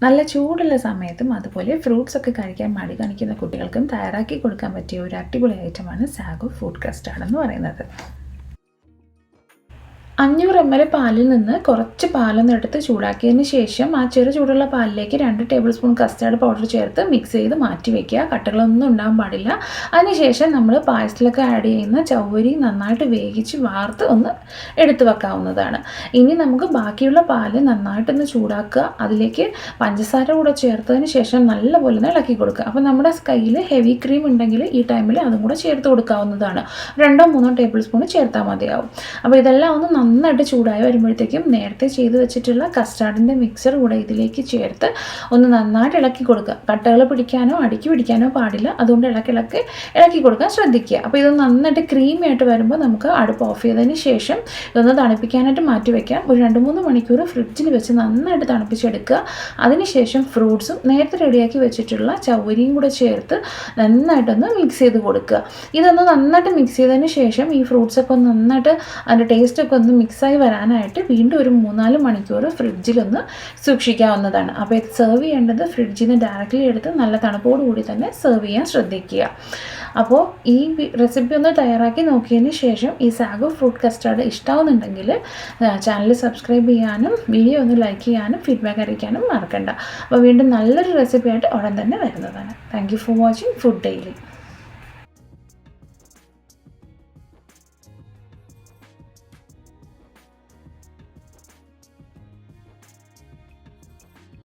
നല്ല ചൂടുള്ള സമയത്തും അതുപോലെ ഫ്രൂട്ട്സൊക്കെ കഴിക്കാൻ മടി കാണിക്കുന്ന കുട്ടികൾക്കും തയ്യാറാക്കി കൊടുക്കാൻ പറ്റിയ ഒരു അടിപൊളി ഐറ്റമാണ് സാഗോ ഫ്രൂട്ട് കസ്റ്റാർഡ് എന്ന് പറയുന്നത്. 500 ml പാലിൽ നിന്ന് കുറച്ച് പാലൊന്ന് എടുത്ത് ചൂടാക്കിയതിന് ശേഷം ആ ചെറു ചൂടുള്ള പാലിലേക്ക് 2 ടേബിൾ സ്പൂൺ കസ്റ്റാർഡ് പൗഡർ ചേർത്ത് മിക്സ് ചെയ്ത് മാറ്റി വയ്ക്കുക. കട്ടകളൊന്നും ഉണ്ടാകാൻ പാടില്ല. അതിനുശേഷം നമ്മൾ പായസത്തിലൊക്കെ ആഡ് ചെയ്യുന്ന ചവ്വരി നന്നായിട്ട് വേവിച്ച് വാർത്ത് ഒന്ന് എടുത്ത് വെക്കാവുന്നതാണ്. ഇനി നമുക്ക് ബാക്കിയുള്ള പാല് നന്നായിട്ടൊന്ന് ചൂടാക്കുക. അതിലേക്ക് പഞ്ചസാര കൂടെ ചേർത്തതിന് ശേഷം നല്ലപോലെ ഒന്ന് ഇളക്കി കൊടുക്കുക. അപ്പോൾ നമ്മുടെ കയ്യിൽ ഹെവി ക്രീം ഉണ്ടെങ്കിൽ ഈ ടൈമിൽ അതും കൂടെ ചേർത്ത് കൊടുക്കാവുന്നതാണ്. 2-3 ടേബിൾ സ്പൂൺ ചേർത്താൽ മതിയാവും. അപ്പോൾ ഇതെല്ലാം ഒന്ന് നന്നായിട്ട് ചൂടായി വരുമ്പോഴത്തേക്കും നേരത്തെ ചെയ്ത് വെച്ചിട്ടുള്ള കസ്റ്റാർഡിൻ്റെ മിക്സർ കൂടെ ഇതിലേക്ക് ചേർത്ത് ഒന്ന് നന്നായിട്ട് ഇളക്കി കൊടുക്കുക. കട്ടകൾ പിടിക്കാനോ അടുക്കി പിടിക്കാനോ പാടില്ല. അതുകൊണ്ട് ഇളക്കി കൊടുക്കാൻ ശ്രദ്ധിക്കുക. അപ്പോൾ ഇത് നന്നായിട്ട് ക്രീമി ആയിട്ട് വരുമ്പോൾ നമുക്ക് അടുപ്പ് ഓഫ് ചെയ്തതിന് ശേഷം ഇതൊന്ന് തണുപ്പിക്കാനായിട്ട് മാറ്റി വയ്ക്കാം. ഒരു 2-3 മണിക്കൂർ ഫ്രിഡ്ജിൽ വെച്ച് നന്നായിട്ട് തണുപ്പിച്ചെടുക്കുക. അതിനുശേഷം ഫ്രൂട്ട്സും നേരത്തെ റെഡിയാക്കി വെച്ചിട്ടുള്ള ചവ്വരിയും കൂടെ ചേർത്ത് നന്നായിട്ടൊന്ന് മിക്സ് ചെയ്ത് കൊടുക്കുക. ഇതൊന്ന് നന്നായിട്ട് മിക്സ് ചെയ്തതിന് ശേഷം ഈ ഫ്രൂട്ട്സൊക്കെ ഒന്ന് നന്നായിട്ട് അതിൻ്റെ ടേസ്റ്റൊക്കെ ഒന്ന് മിക്സായി വരാനായിട്ട് വീണ്ടും ഒരു 3-4 മണിക്കൂർ ഫ്രിഡ്ജിലൊന്ന് സൂക്ഷിക്കാവുന്നതാണ്. അപ്പോൾ ഇത് സെർവ് ചെയ്യേണ്ടത് ഫ്രിഡ്ജിൽ നിന്ന് ഡയറക്റ്റ്ലി എടുത്ത് നല്ല തണുപ്പോടുകൂടി തന്നെ സെർവ് ചെയ്യാൻ ശ്രദ്ധിക്കുക. അപ്പോൾ ഈ റെസിപ്പി ഒന്ന് തയ്യാറാക്കി നോക്കിയതിന് ശേഷം ഈ സാഗോ ഫ്രൂട്ട് കസ്റ്റാർഡ് ഇഷ്ടമാവുന്നുണ്ടെങ്കിൽ ചാനൽ സബ്സ്ക്രൈബ് ചെയ്യാനും വീഡിയോ ഒന്ന് ലൈക്ക് ചെയ്യാനും ഫീഡ്ബാക്ക് അറിയിക്കാനും മറക്കണ്ട. അപ്പോൾ വീണ്ടും നല്ലൊരു റെസിപ്പി ആയിട്ട് ഉടൻ തന്നെ വരുന്നതാണ്. Thank you for watching food daily.